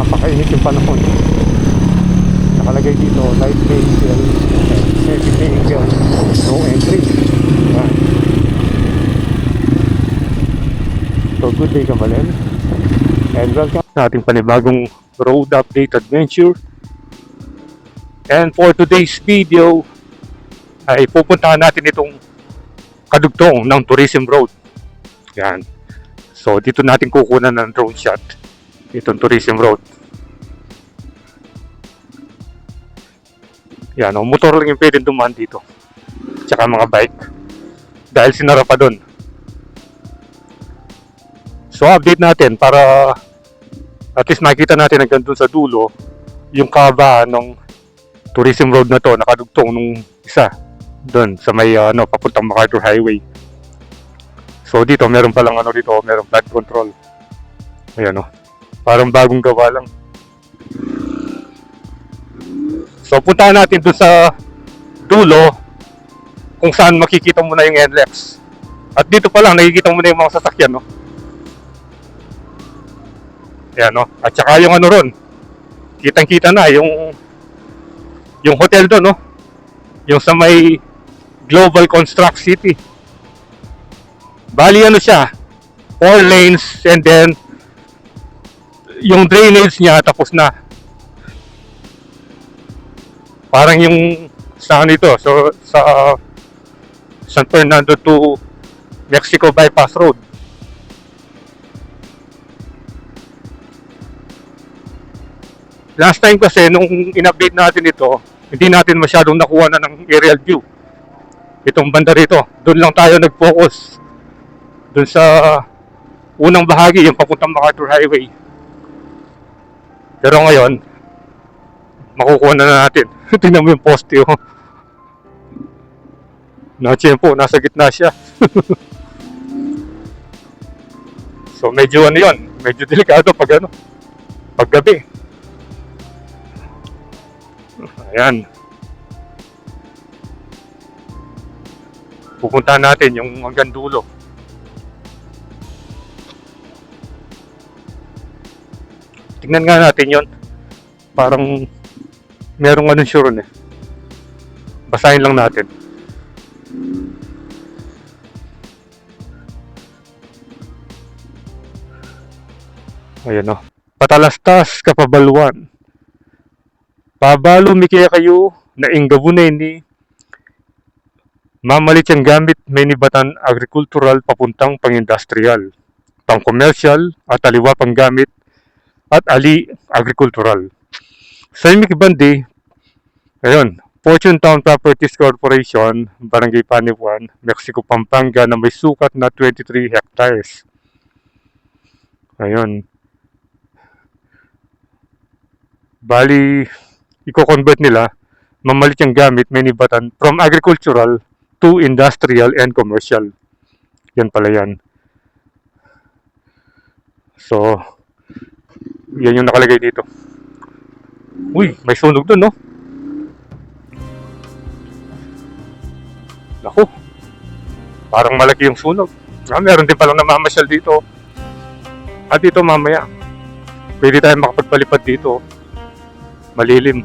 napakainit yung panahon. Nakalagay dito light vehicle and heavy vehicle, no entry. Yan. So good day Kambalen, and welcome sa ating panibagong road update adventure. And for today's video ay pupuntahan natin itong kadugtong ng tourism road. Yan. So dito natin kukunan ng drone shot itong tourism road. Yan, motor lang yung pwedeng dumaan dito, tsaka mga bike, dahil sinara pa doon. So update natin para at least makita natin hanggang doon sa dulo yung kaba ng tourism road na to, nakadugtong nung isa doon sa may papuntang MacArthur Highway. So dito meron palang dito, meron flood control. Ayan parang bagong gawa lang. So puntahan natin doon sa dulo kung saan makikita mo na yung NLEX. At dito pa lang nakikita mo na yung mga sasakyan, Ayan, At saka yung ron, kitang-kita na yung hotel doon, yung sa may Global Construct City. Bali siya, 4 lanes, and then yung drainage niya tapos na. Parang yung sa so sa San Fernando to Mexico Bypass Road. Last time kasi nung in-update natin ito, hindi natin masyadong nakuha na ng aerial view. Itong banda rito, doon lang tayo nag-focus. Doon sa unang bahagi, yung papuntang MacArthur Highway. Pero ngayon, makukuha na natin. Tingnan mo yung poste, Na-tiyempo, nasa gitna siya. So medyo yun, medyo delikado pag gabi. Ayan. Pupuntahan natin yung hanggang dulo. Tingnan nga natin yon. Parang merong sure Basahin lang natin. Ayan Patalastas kapabaluan. Pabalo mikaya kayo na inggabunin ni mamalit yung gamit may nibatan agricultural papuntang pang-industrial, pang-commercial at aliwa pang gamit at ali agricultural. Sa Mikibandi, Fortune Town Properties Corporation, Barangay Panipuan, Mexico, Pampanga na may sukat na 23 hectares. Bali, i-convert nila, mamalit yung gamit, may nibatan from agricultural to industrial and commercial. Yan pala yan. So, yan yung nakalagay dito. Uy, may sunog dun, Naku, parang malaki yung sunog. Meron din palang namamasyal dito. At dito mamaya, pwede tayo makapagpalipad dito. Malilim.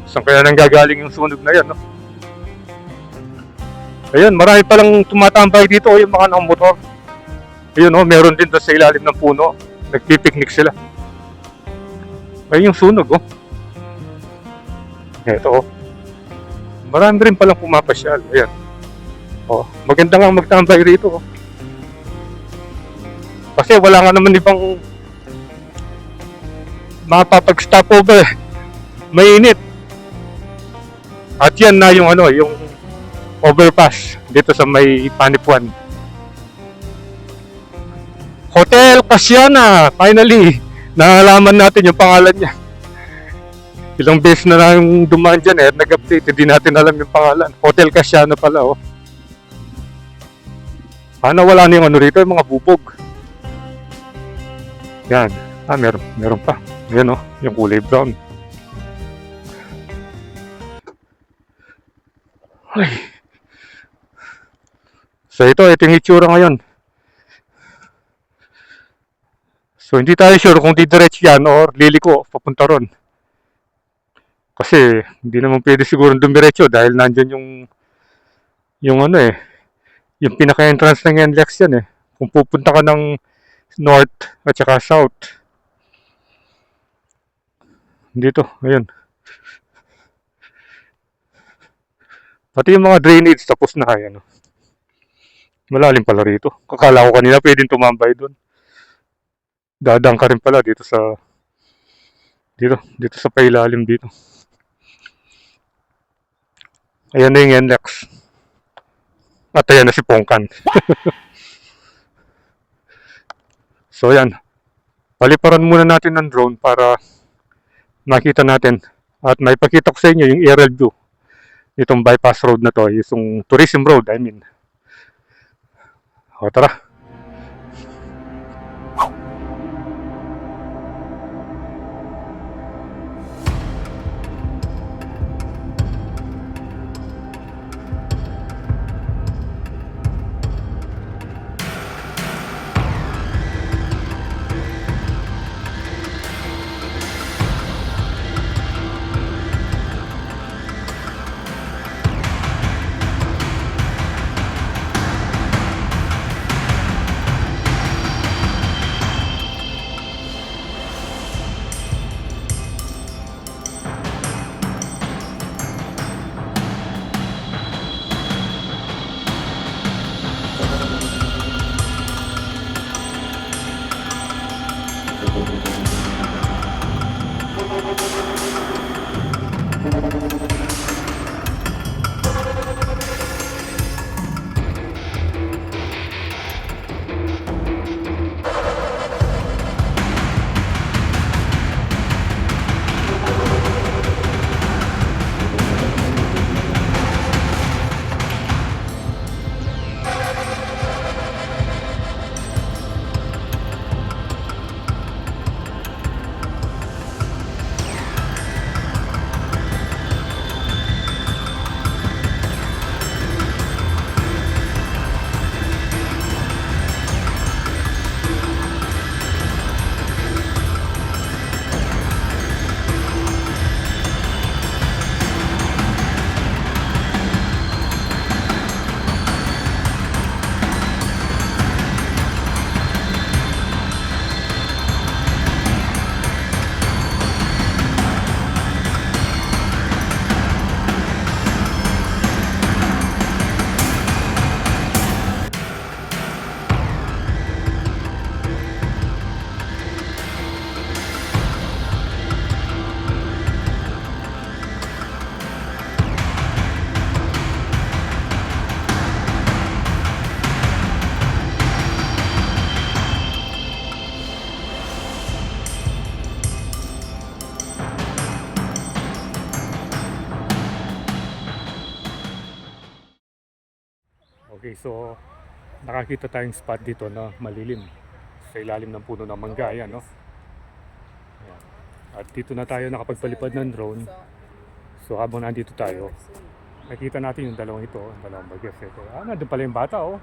Saan kaya nanggagaling yung sunog na yan, Ayun, marami palang tumatambay dito, yung mga nakamotor. Ayun, meron din doon sa ilalim ng puno. Nagpipiknik sila. Ayun yung sunog, Ito, marami rin palang pumapasyal. Ayan. Maganda nga magtambay rito, Kasi wala nga naman ibang mapapag-stop over. Mainit. At yan na yung yung overpass dito sa may Panipuan. Hotel Casiana, finally nalaman natin yung pangalan niya. Ilang beses na lang dumaan dyan nag-update, hindi natin alam yung pangalan. Hotel Casiana pala, wala na yung rito, yung mga bubog. Yan. Meron pa. Yan yung kulay brown. Ay. So ito yung itsura ngayon. So hindi tayo sure kung didiretso yan or liliko papunta ron. Kasi hindi naman pwede siguro dumiretso dahil nandyan yung ano eh, yung pinaka-entrance ng NLEX yan eh. Kung pupunta ka ng north at saka south. Dito, ayun. Pati yung mga drainage tapos na ayan. Malalim pala rito. Kakala ko kanina pwedeng tumambay doon. Dadang ka rin pala dito sa pailalim dito. Ayan na yung NLEX. At ayan na si Pongkan. So ayan. Paliparan muna natin ng drone para makita natin at maipakita ko sa inyo yung aerial view itong bypass road na to, yung tourism road, I mean. O tara. Okay, so nakakita tayong spot dito na malilim sa ilalim ng puno ng mangga, yan, no? Ayan. At dito na tayo nakapagpalipad ng drone. So habang nandito tayo, nakita natin yung dalawang bagay. Nandun pala yung bata, oh.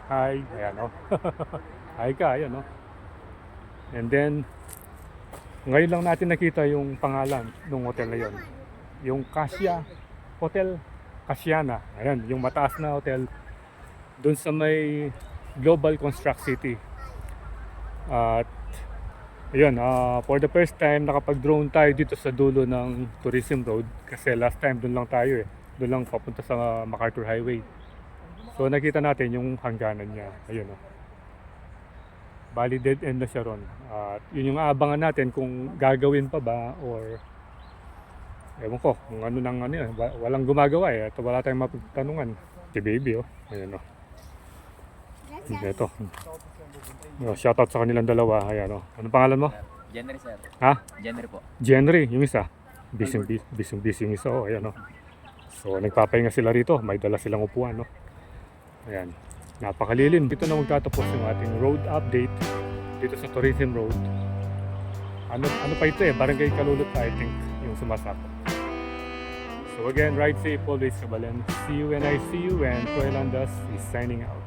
Hi, ayan, oh. Hi ka, ayan, oh. And then, ngayon lang natin nakita yung pangalan ng hotel na yon. Yung Cassia Hotel Cassiana. Ayan, yung mataas na hotel doon sa may Global Construct City. At ayun, for the first time nakapag-drone tayo dito sa dulo ng tourism road kasi last time doon lang tayo doon lang papunta sa MacArthur Highway. So nakita natin yung hangganan niya. Ayun, bali dead end na siya ron. At yun yung aabangan natin kung gagawin pa ba or ewan ko kung ano nang walang gumagawa at wala tayong mapagtanungan. Si baby, oh. Ayun, oh. Ito. Shoutout sa kanilang dalawa. Ayan, oh. Anong pangalan mo? Jenry, sir. Ha? Jenry po. Jenry, yung isa. Busy yung isa, oh. Ayan, oh. So, nagpapahinga sila rito. May dala silang upuan, no? Ayan. Napakalilim. Dito na magtatapos yung ating road update dito sa Tourism Road. Ano pa ito Barangay Kalulot, I think, yung sumasakop. So again, ride safe always, Kabalen. See you when I see you, and Kuya Landas is signing out.